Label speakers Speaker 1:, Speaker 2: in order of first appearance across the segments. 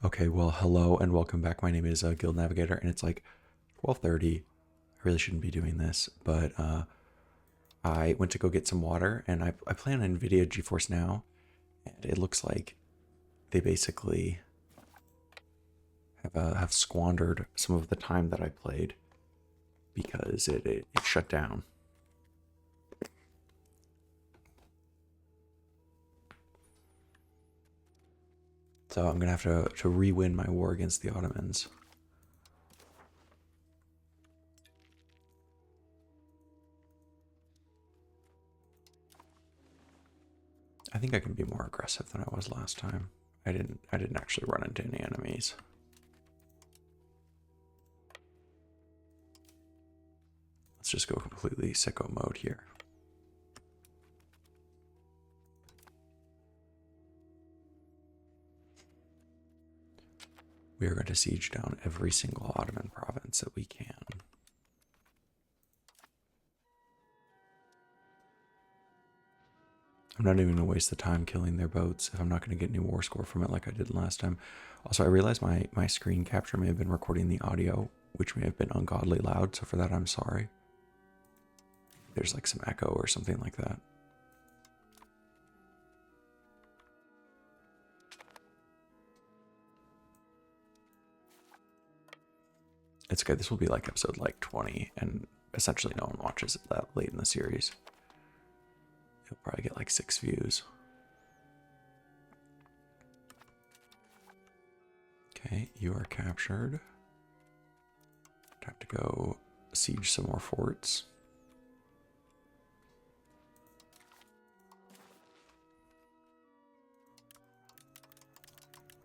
Speaker 1: Okay, well, hello and welcome back. My name is Guild Navigator, and it's like 12:30. I really shouldn't be doing this, but I went to go get some water, and I play on NVIDIA GeForce Now, and it looks like they basically have squandered some of the time that I played because it shut down. So I'm gonna have to re-win my war against the Ottomans. I think I can be more aggressive than I was last time. I didn't actually run into any enemies. Let's just go completely sicko mode here. We are going to siege down every single Ottoman province that we can. I'm not even going to waste the time killing their boats if I'm not going to get any war score from it like I did last time. Also, I realized my screen capture may have been recording the audio, which may have been ungodly loud, so for that I'm sorry. There's like some echo or something like that. It's good. This will be like episode like 20, and essentially no one watches it that late in the series. You'll probably get like 6 views. Okay, you are captured. Time to go siege some more forts.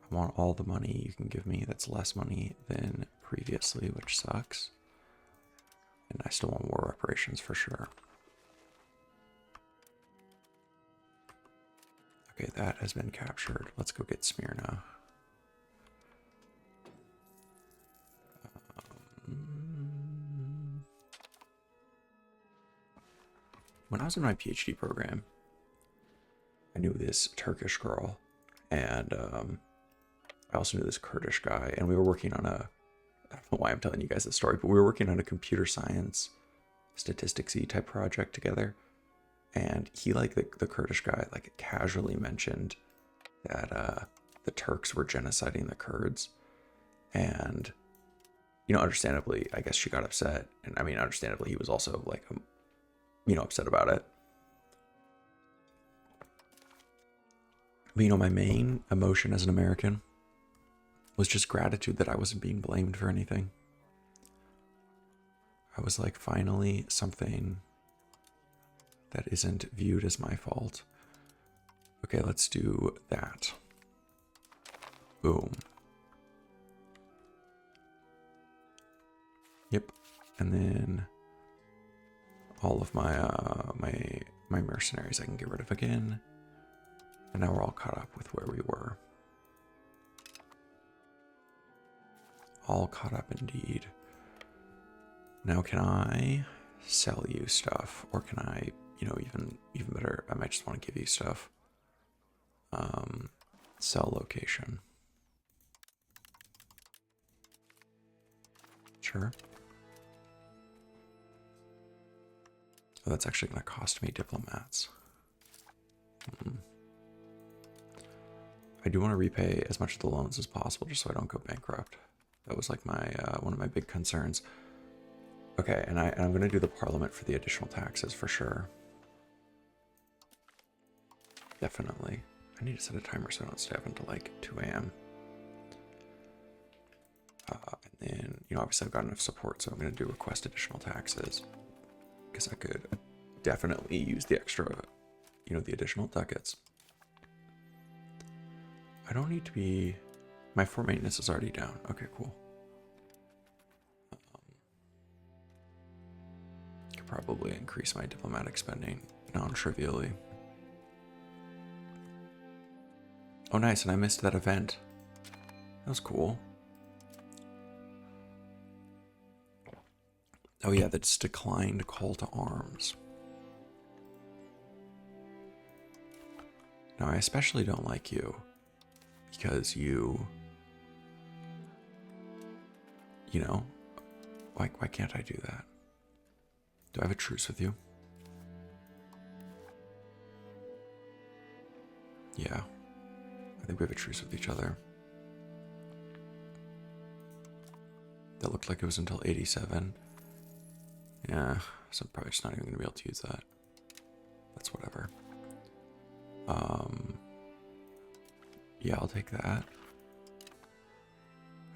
Speaker 1: I want all the money you can give me. That's less money than previously, which sucks. And I still want war reparations for sure. Okay, that has been captured. Let's go get Smyrna. When I was in my PhD program, I knew this Turkish girl, and I also knew this Kurdish guy, and we were working on a, I don't know why I'm telling you guys this story, but we were working on a computer science statistics-y type project together. And he, like the Kurdish guy, like casually mentioned that the Turks were genociding the Kurds. And, you know, understandably, I guess she got upset. And I mean, understandably, he was also like, you know, upset about it. But, you know, my main emotion as an American was just gratitude that I wasn't being blamed for anything. I was like, finally, something that isn't viewed as my fault. Okay, let's do that. Boom. Yep. And then all of my my mercenaries I can get rid of again. And now we're all caught up with where we were. All caught up indeed. Now can I sell you stuff, or can I, you know, even better, I might just want to give you stuff. Sell location. Sure. Oh, that's actually going to cost me diplomats. I do want to repay as much of the loans as possible just so I don't go bankrupt. That was like my one of my big concerns. Okay, and I'm going to do the parliament for the additional taxes for sure. Definitely. I need to set a timer so I don't stay up until like 2 a.m. And then, you know, obviously I've got enough support, so I'm going to do request additional taxes. Because I could definitely use the extra, you know, the additional ducats. I don't need to be... My fort maintenance is already down. Okay, cool. Could probably increase my diplomatic spending non-trivially. Oh, nice, and I missed that event. That was cool. Oh yeah, that's declined call to arms. Now, I especially don't like you because you you know, why can't I do that? Do I have a truce with you? Yeah, I think we have a truce with each other. That looked like it was until 87. Yeah, so I'm probably just not even going to be able to use that. That's whatever. Yeah, I'll take that.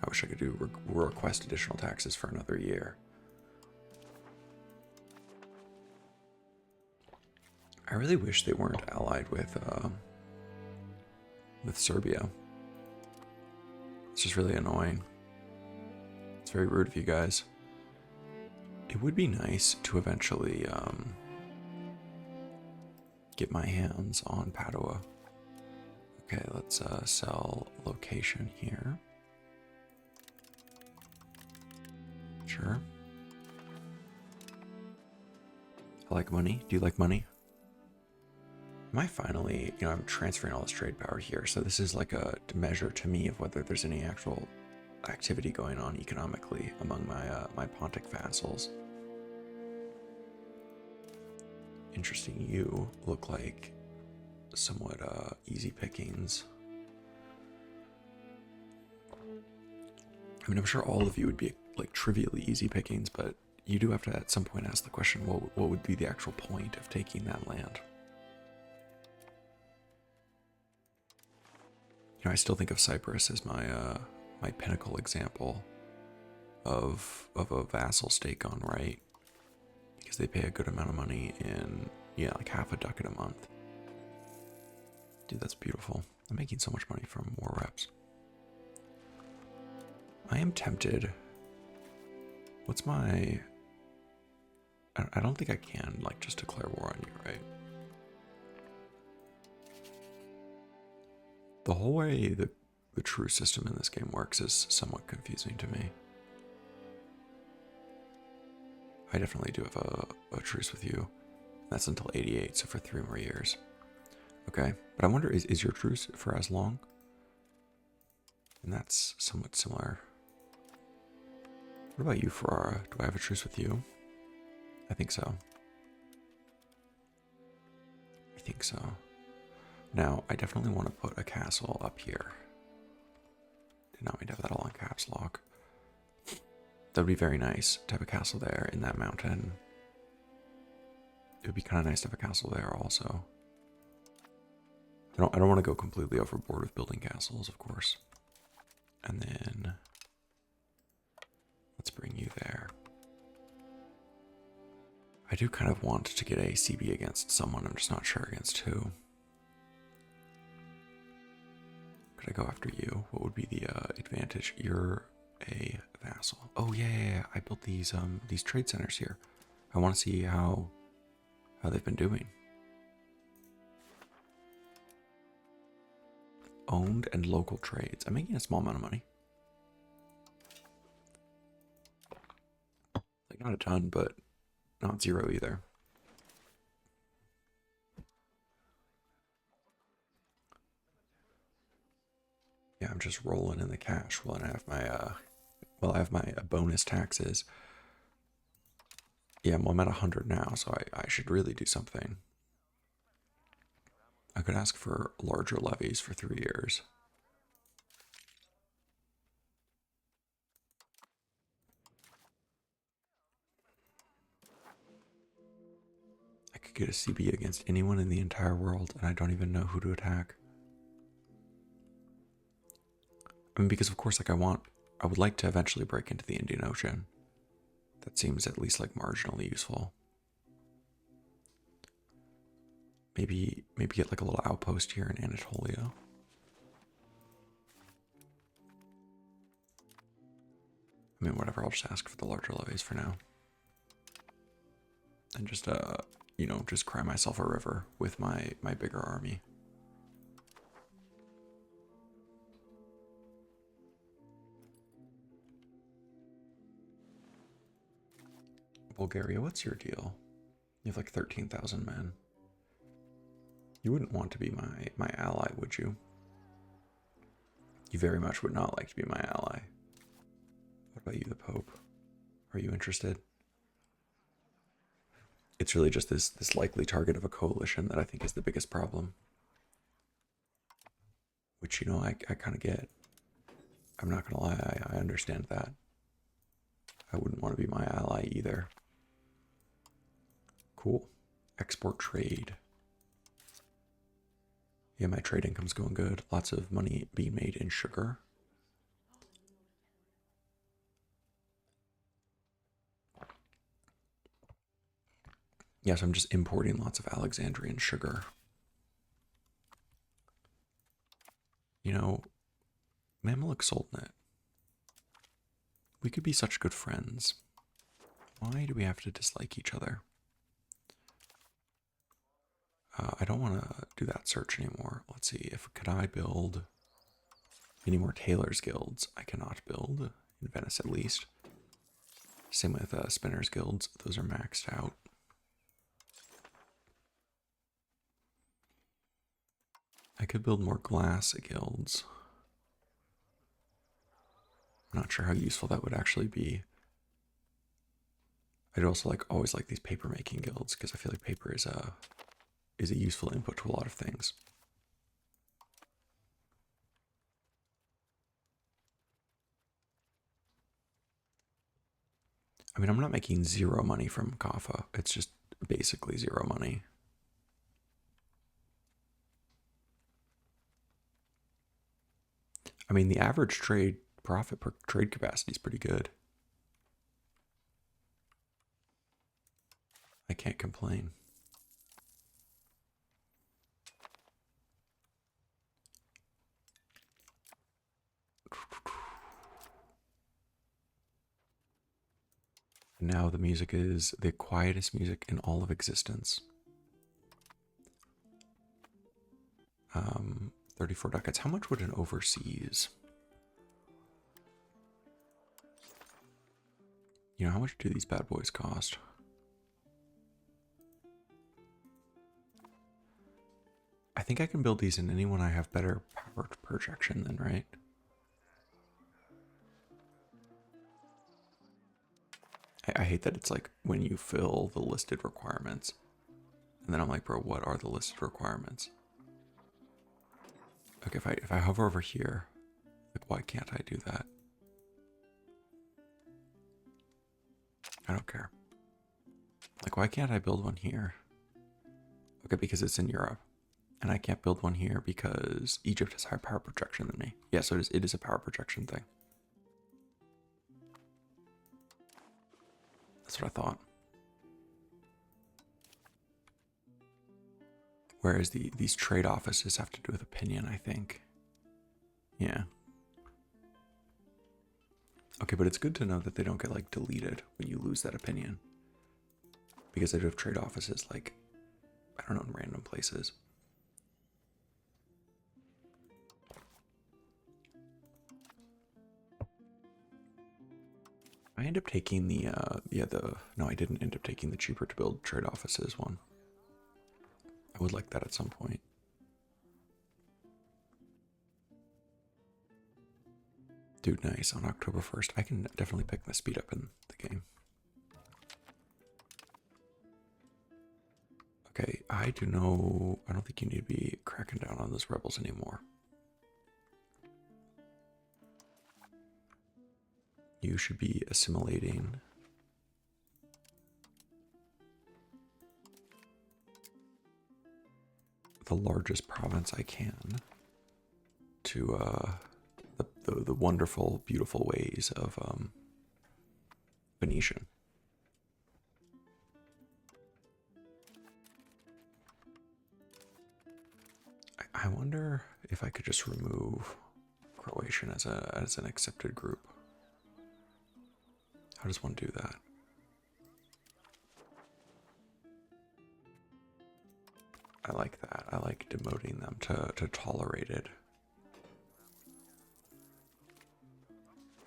Speaker 1: I wish I could do request additional taxes for another year. I really wish they weren't allied with Serbia. It's just really annoying. It's very rude of you guys. It would be nice to eventually get my hands on Padua. Okay, let's sell location here. Sure. I like money. Do you like money? Am I finally, I'm transferring all this trade power here, so this is like a measure to me of whether there's any actual activity going on economically among my Pontic vassals. Interesting, you look like somewhat easy pickings. I mean, I'm sure all of you would be like trivially easy pickings, but you do have to at some point ask the question, what would be the actual point of taking that land? I still think of Cyprus as my my pinnacle example of a vassal state gone right, because they pay a good amount of money in, like half a ducat a month. Dude, that's beautiful. I'm making so much money from war reps. I am tempted. What's my... I don't think I can, like, just declare war on you, right? The whole way the true system in this game works is somewhat confusing to me. I definitely do have a truce with you. That's until 88, so for 3 more years. Okay, but I wonder, is your truce for as long? And that's somewhat similar. What about you, Ferrara? Do I have a truce with you? I think so. I think so. Now, I definitely want to put a castle up here. Did not mean to have that all on caps lock. That would be very nice to have a castle there in that mountain. It would be kind of nice to have a castle there also. I don't want to go completely overboard with building castles, of course. And then let's bring you there. I do kind of want to get a CB against someone. I'm just not sure against who. Could I go after you? What would be the advantage? You're a vassal. Oh yeah. I built these trade centers here. I want to see how they've been doing. Owned and local trades. I'm making a small amount of money. Like not a ton, but not zero either. Yeah, I'm just rolling in the cash while I have my bonus taxes. Yeah, well, I'm at 100 now, so I should really do something. I could ask for larger levies for 3 years. I could get a CB against anyone in the entire world, and I don't even know who to attack. I mean, because of course, like I would like to eventually break into the Indian Ocean. That seems at least like marginally useful. Maybe get like a little outpost here in Anatolia. I mean, whatever, I'll just ask for the larger levies for now. And just, just cry myself a river with my bigger army. Bulgaria, what's your deal? You have like 13,000 men. You wouldn't want to be my ally, would you? You very much would not like to be my ally. What about you, the Pope? Are you interested? It's really just this likely target of a coalition that I think is the biggest problem. Which, you know, I kind of get. I'm not gonna lie, I understand that. I wouldn't want to be my ally either. Cool. Export trade. Yeah, my trade income's going good. Lots of money being made in sugar. Yes, I'm just importing lots of Alexandrian sugar. You know, Mamluk Sultanate. We could be such good friends. Why do we have to dislike each other? I don't want to do that search anymore. Let's see, could I build any more tailors guilds? I cannot build, in Venice at least. Same with spinners guilds, those are maxed out. I could build more glass guilds. I'm not sure how useful that would actually be. I'd also always like these paper making guilds because I feel like paper is a useful input to a lot of things. I mean, I'm not making zero money from Kaffa. It's just basically zero money. I mean, the average trade profit per trade capacity is pretty good. I can't complain. Now the music is the quietest music in all of existence. 34 ducats. How much would an overseas? You know, how much do these bad boys cost? I think I can build these in anyone I have better power projection than, right? I hate that it's like when you fill the listed requirements. And then I'm like, bro, what are the listed requirements? Okay, if I hover over here, like, why can't I do that? I don't care. Like, why can't I build one here? Okay, because it's in Europe. And I can't build one here because Egypt has higher power projection than me. Yeah, so it is a power projection thing. That's what I thought. Whereas these trade offices have to do with opinion, I think. Yeah. Okay, but it's good to know that they don't get deleted when you lose that opinion. Because they do have trade offices I don't know, in random places. I end up taking no, I didn't end up taking the cheaper to build trade offices one. I would like that at some point. Dude, nice. On October 1st, I can definitely pick the speed up in the game. Okay, I don't think you need to be cracking down on those rebels anymore. You should be assimilating the largest province I can to the wonderful, beautiful ways of Venetian. I wonder if I could just remove Croatian as an accepted group. How does one do that? I like that. I like demoting them to tolerated.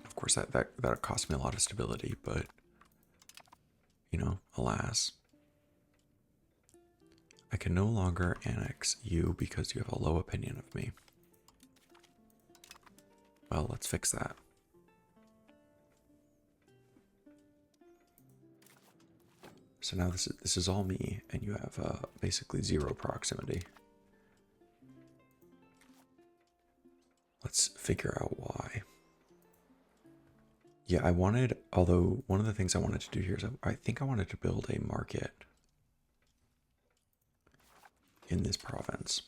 Speaker 1: Of course, that cost me a lot of stability, but you know, alas. I can no longer annex you because you have a low opinion of me. Well, let's fix that. So now this is all me, and you have basically 0 proximity. Let's figure out why. Yeah, I wanted, although one of the things I wanted to do here is I think I wanted to build a market in this province.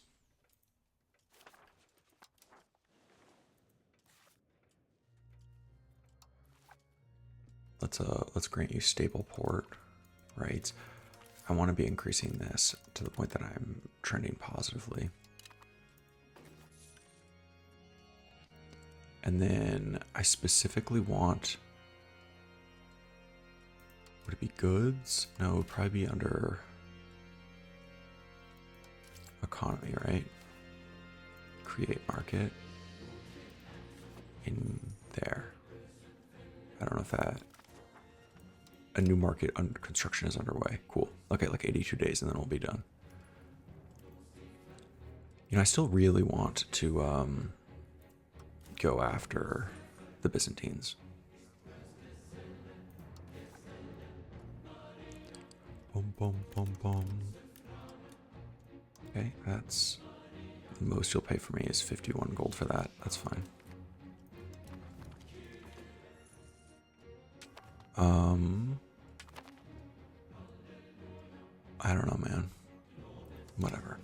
Speaker 1: Let's grant you stable port rights. I want to be increasing this to the point that I'm trending positively. And then I specifically want, would it be goods? No, it would probably be under economy, right? Create market in there. I don't know if that, a new market under construction is underway. Cool. Okay, like 82 days and then we'll be done. You know, I still really want to go after the Byzantines. Boom, boom, boom, boom. Okay, that's the most you'll pay for me is 51 gold for that. That's fine. I don't know, man. Whatever.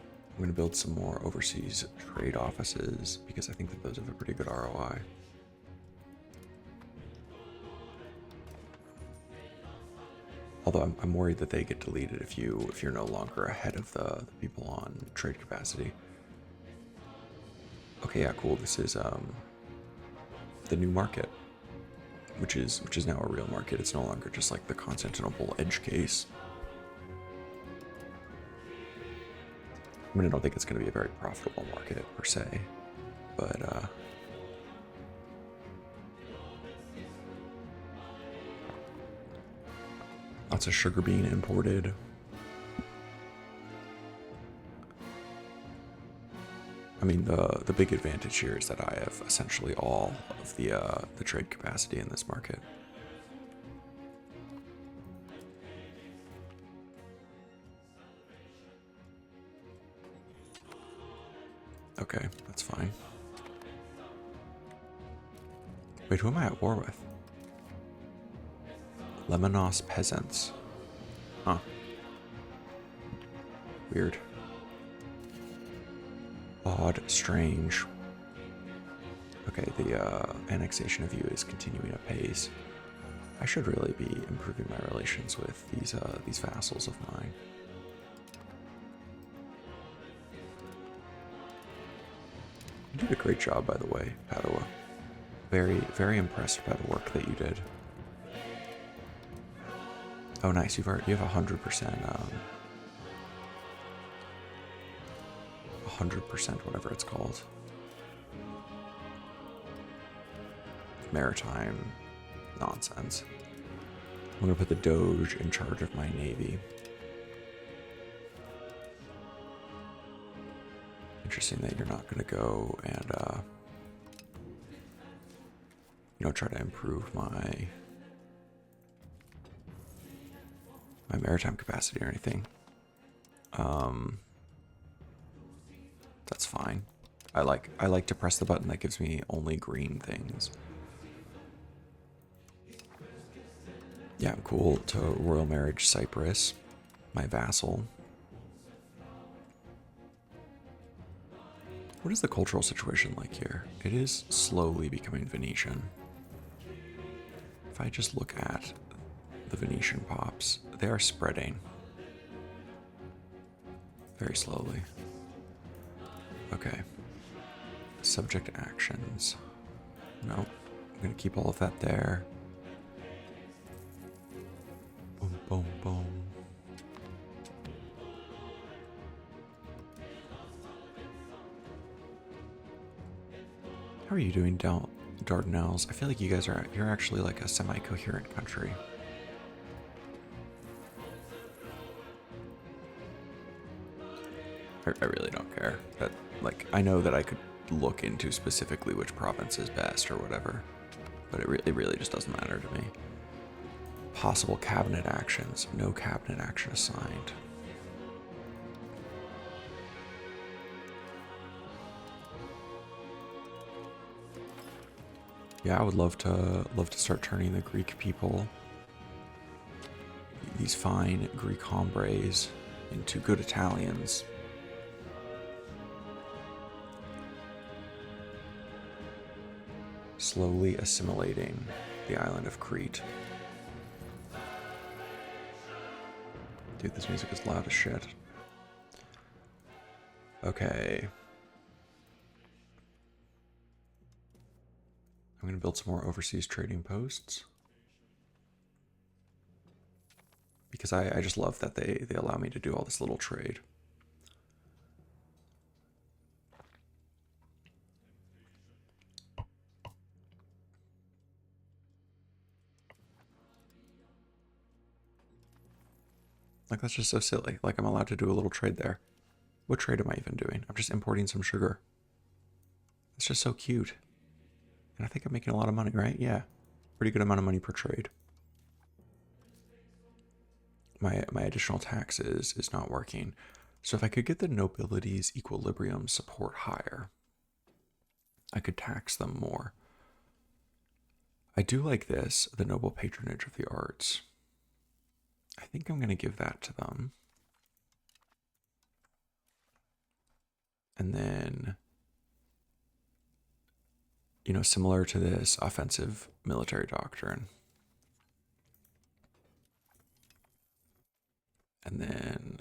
Speaker 1: I'm going to build some more overseas trade offices because I think that those have a pretty good ROI. Although I'm worried that they get deleted if you're no longer ahead of the people on trade capacity. Okay, yeah, cool. This is the new market, which is now a real market. It's no longer just like the Constantinople edge case. I mean, I don't think it's going to be a very profitable market per se, but lots of sugar being imported. I mean, the big advantage here is that I have essentially all of the trade capacity in this market. Okay, that's fine. Wait, who am I at war with? Lemonos peasants. Huh. Weird. Odd, strange. Okay, the annexation of you is continuing apace. I should really be improving my relations with these vassals of mine. You did a great job, by the way, Padua. Very, very impressed by the work that you did. Oh, nice. You have 100%. 100%, whatever it's called. Maritime nonsense. I'm gonna put the Doge in charge of my navy. Interesting that you're not gonna go and try to improve my maritime capacity or anything. That's fine. I like to press the button that gives me only green things. Yeah, I'm cool to Royal Marriage Cyprus, my vassal. What is the cultural situation like here? It is slowly becoming Venetian. If I just look at the Venetian pops, they are spreading very slowly. Okay. Subject actions. No, I'm gonna keep all of that there. Boom, boom, boom. How are you doing, Dardanelles? I feel like you're actually like a semi-coherent country. I really don't care. I know that I could look into specifically which province is best or whatever. but it really just doesn't matter to me. Possible cabinet actions. No cabinet action assigned. Yeah, I would love to start turning the Greek people, these fine Greek hombres, into good Italians. Slowly assimilating the island of Crete. Dude, this music is loud as shit. Okay. I'm going to build some more overseas trading posts. Because I just love that they allow me to do all this little trade. Like, that's just so silly. Like, I'm allowed to do a little trade there. What trade am I even doing? I'm just importing some sugar. It's just so cute. And I think I'm making a lot of money, right? Yeah. Pretty good amount of money per trade. My additional taxes is not working. So if I could get the nobility's equilibrium support higher, I could tax them more. I do like this, the noble patronage of the arts. I think I'm going to give that to them. And then, you know, similar to this, offensive military doctrine. And then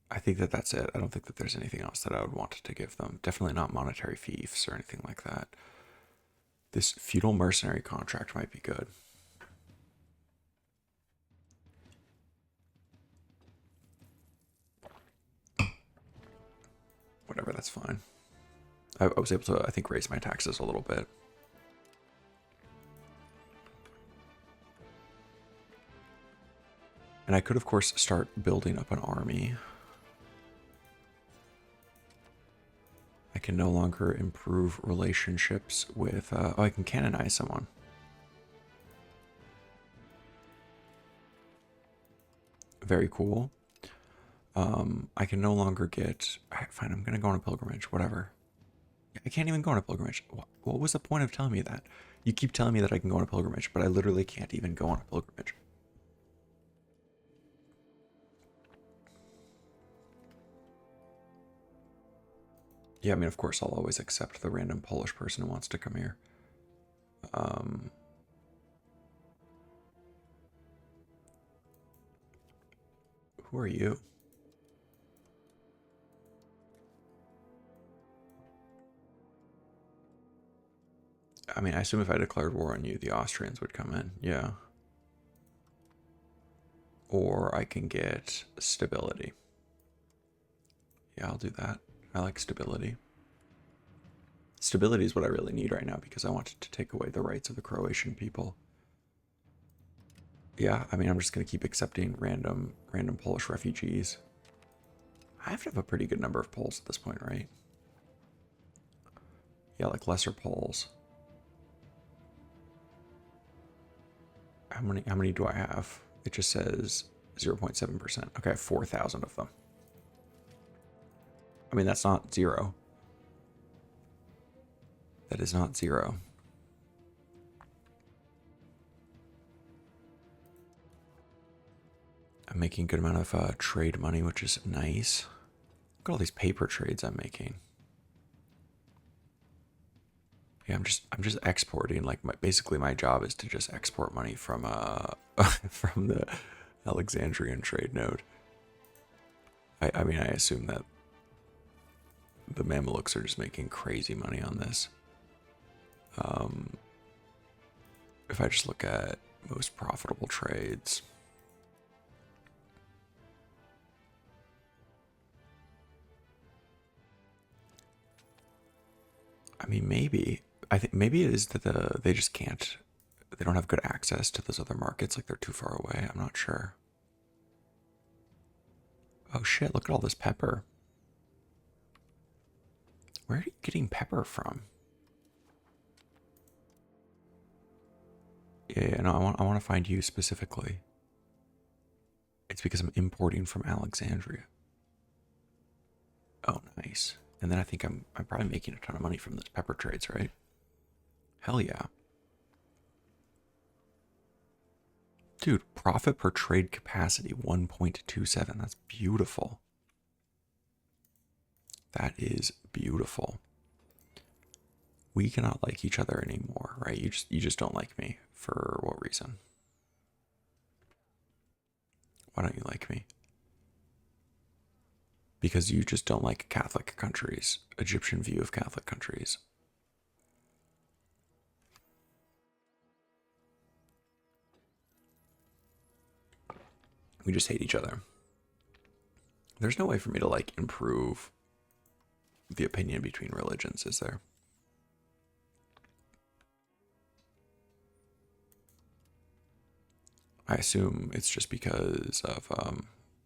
Speaker 1: I think that that's it. I don't think that there's anything else that I would want to give them. Definitely not monetary fiefs or anything like that. This feudal mercenary contract might be good. Whatever, that's fine. I was able to, I think, raise my taxes a little bit. And I could, of course, start building up an army. I can no longer improve relationships with... oh, I can canonize someone. Very cool. I can no longer get... Fine, I'm going to go on a pilgrimage, whatever. I can't even go on a pilgrimage. What was the point of telling me that? You keep telling me that I can go on a pilgrimage, but I literally can't even go on a pilgrimage. Yeah, I mean, of course, I'll always accept the random Polish person who wants to come here. Who are you? I mean, I assume if I declared war on you, the Austrians would come in. Yeah. Or I can get stability. Yeah, I'll do that. I like stability. Stability is what I really need right now because I wanted to take away the rights of the Croatian people. Yeah, I mean, I'm just going to keep accepting random Polish refugees. I have to have a pretty good number of Poles at this point, right? Yeah, like lesser Poles. How many do I have? It just says 0.7%. Okay, I have 4,000 of them. I mean, that's not zero. That is not zero. I'm making a good amount of trade money, which is nice. Look at all these paper trades I'm making. Yeah, I'm just exporting. Like, basically my job is to just export money from from the Alexandrian trade node. I mean, I assume that the Mamelukes are just making crazy money on this. If I just look at most profitable trades, I mean, maybe I think maybe it is that they just can't. They don't have good access to those other markets. Like, they're too far away. I'm not sure. Oh shit! Look at all this pepper. Where are you getting pepper from? Yeah, no, I want to find you specifically. It's because I'm importing from Alexandria. Oh, nice. And then I think I'm probably making a ton of money from this pepper trades, right? Hell yeah. Dude, profit per trade capacity 1.27. That's beautiful. That is beautiful. We cannot like each other anymore, right? You just don't like me. For what reason? Why don't you like me? Because you just don't like Catholic countries, Egyptian view of Catholic countries. We just hate each other. There's no way for me to like improve the opinion between religions, is there? I assume it's just because of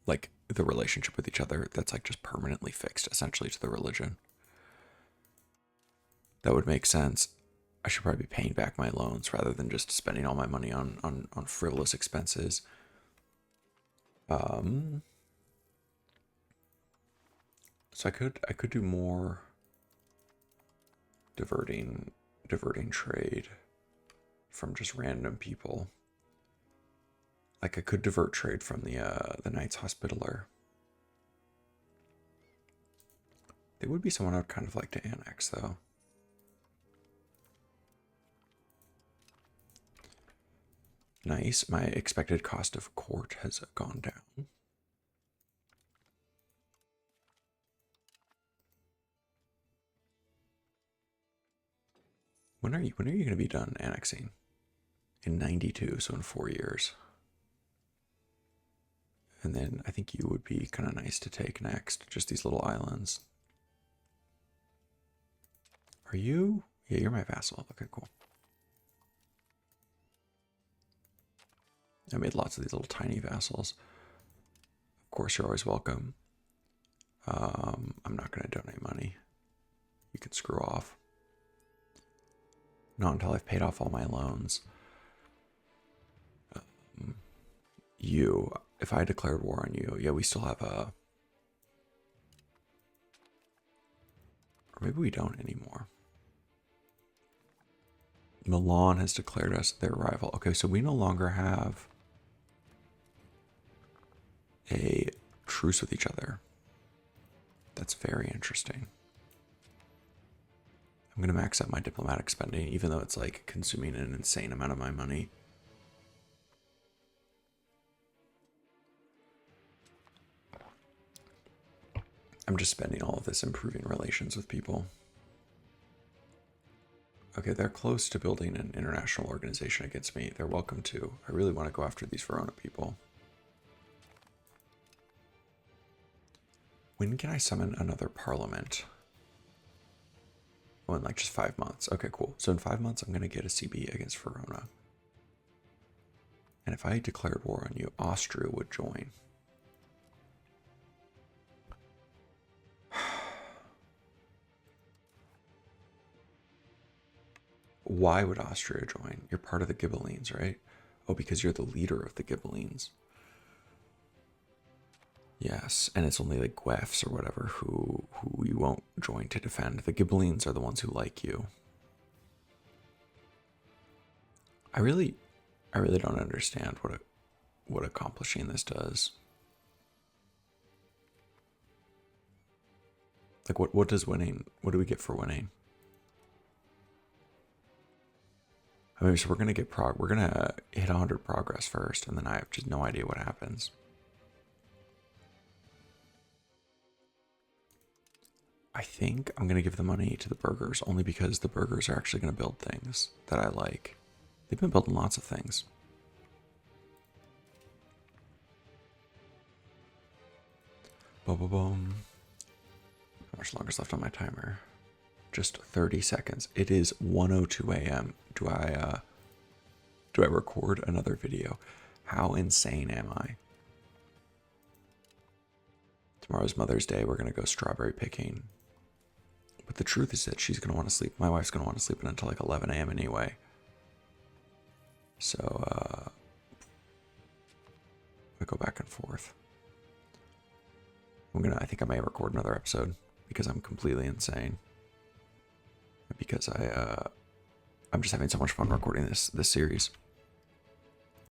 Speaker 1: like the relationship with each other that's like just permanently fixed essentially to the religion. That would make sense. I should probably be paying back my loans rather than just spending all my money on frivolous expenses. Um, so I could do more diverting trade from just random people. Like I could divert trade from the Knights Hospitaller. They would be someone I would kind of like to annex though. Nice. My expected cost of court has gone down. When are you going to be done annexing? In 92, so in 4 years. And then I think you would be kind of nice to take next, just these little islands. Are you? Yeah, you're my vassal. Okay, cool. I made lots of these little tiny vassals. Of course, you're always welcome. I'm not going to donate money. You can screw off. Not until I've paid off all my loans. You, if I declared war on you, yeah, we still have a... Or maybe we don't anymore. Milan has declared us their rival. Okay, so we no longer have a truce with each other. That's very interesting. I'm going to max out my diplomatic spending, even though it's like consuming an insane amount of my money. I'm just spending all of this improving relations with people. Okay, they're close to building an international organization against me. They're welcome to. I really want to go after these Verona people. When can I summon another parliament? Oh, in like just 5 months. Okay, cool. So in 5 months, I'm going to get a CB against Verona. And if I declared war on you, Austria would join. Why would Austria join? You're part of the Ghibellines, right? Oh, because you're the leader of the Ghibellines. Yes, and it's only like Guelphs or whatever who you won't join to defend. The Ghibellines are the ones who like you. I really don't understand what accomplishing this does. Like what does winning? What do we get for winning? I mean, so we're gonna get we're gonna hit 100 progress first, and then I have just no idea what happens. I think I'm gonna give the money to the burghers only because the burghers are actually gonna build things that I like. They've been building lots of things. Boom, boom, boom. How much longer is left on my timer? Just 30 seconds. It is 1:02 a.m. Do I record another video? How insane am I? Tomorrow's Mother's Day. We're gonna go strawberry picking. But the truth is that she's gonna want to sleep. My wife's gonna want to sleep until like 11 a.m. anyway. So I go back and forth. I think I may record another episode because I'm completely insane. Because I'm just having so much fun recording this series.